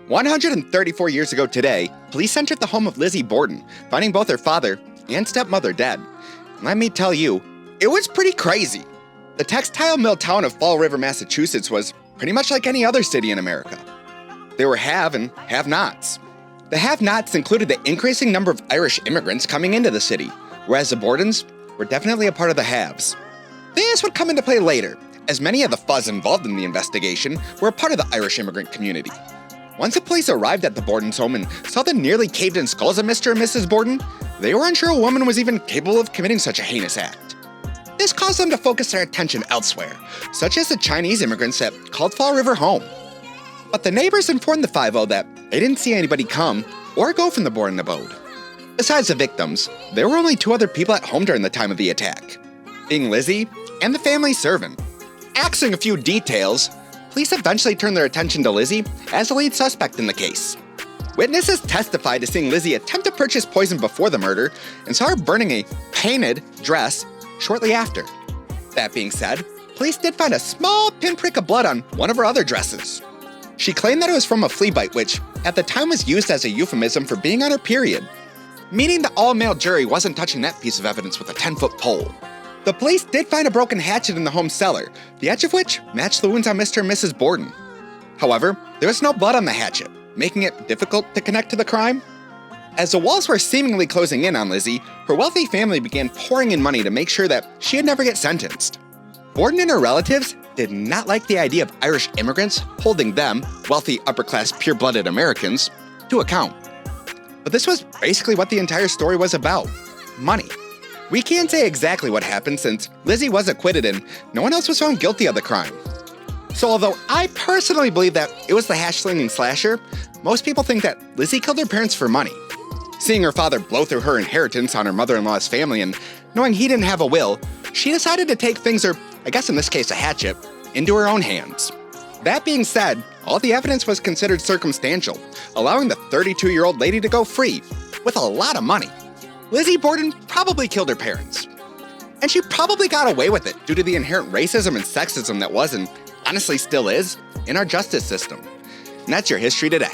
134 years ago today, police entered the home of Lizzie Borden, finding both her father and stepmother dead. Let me tell you, it was pretty crazy. The textile mill town of Fall River, Massachusetts was pretty much like any other city in America. There were have and have-nots. The have-nots included the increasing number of Irish immigrants coming into the city, whereas the Bordens were definitely a part of the haves. This would come into play later, as many of the fuzz involved in the investigation were a part of the Irish immigrant community. Once the police arrived at the Borden's home and saw the nearly caved-in skulls of Mr. and Mrs. Borden, they were unsure a woman was even capable of committing such a heinous act. This caused them to focus their attention elsewhere, such as the Chinese immigrants that called Fall River home. But the neighbors informed the 5-0 that they didn't see anybody come or go from the Borden abode. Besides the victims, there were only 2 other people at home during the time of the attack, being Lizzie and the family servant. Axing a few details, police eventually turned their attention to Lizzie as the lead suspect in the case. Witnesses testified to seeing Lizzie attempt to purchase poison before the murder and saw her burning a painted dress shortly after. That being said, police did find a small pinprick of blood on one of her other dresses. She claimed that it was from a flea bite, which at the time was used as a euphemism for being on her period, meaning the all-male jury wasn't touching that piece of evidence with a 10-foot pole. The police did find a broken hatchet in the home cellar, the edge of which matched the wounds on Mr. and Mrs. Borden. However, there was no blood on the hatchet, making it difficult to connect to the crime. As the walls were seemingly closing in on Lizzie, her wealthy family began pouring in money to make sure that she'd never get sentenced. Borden and her relatives did not like the idea of Irish immigrants holding them, wealthy upper-class pure-blooded Americans, to account. But this was basically what the entire story was about: money. We can't say exactly what happened since Lizzie was acquitted and no one else was found guilty of the crime. So although I personally believe that it was the hash-slinging slasher, most people think that Lizzie killed her parents for money. Seeing her father blow through her inheritance on her mother-in-law's family and knowing he didn't have a will, she decided to take things, or I guess in this case a hatchet, into her own hands. That being said, all the evidence was considered circumstantial, allowing the 32-year-old lady to go free, with a lot of money. Lizzie Borden probably killed her parents. And she probably got away with it due to the inherent racism and sexism that was, and honestly still is, in our justice system. And that's your history today.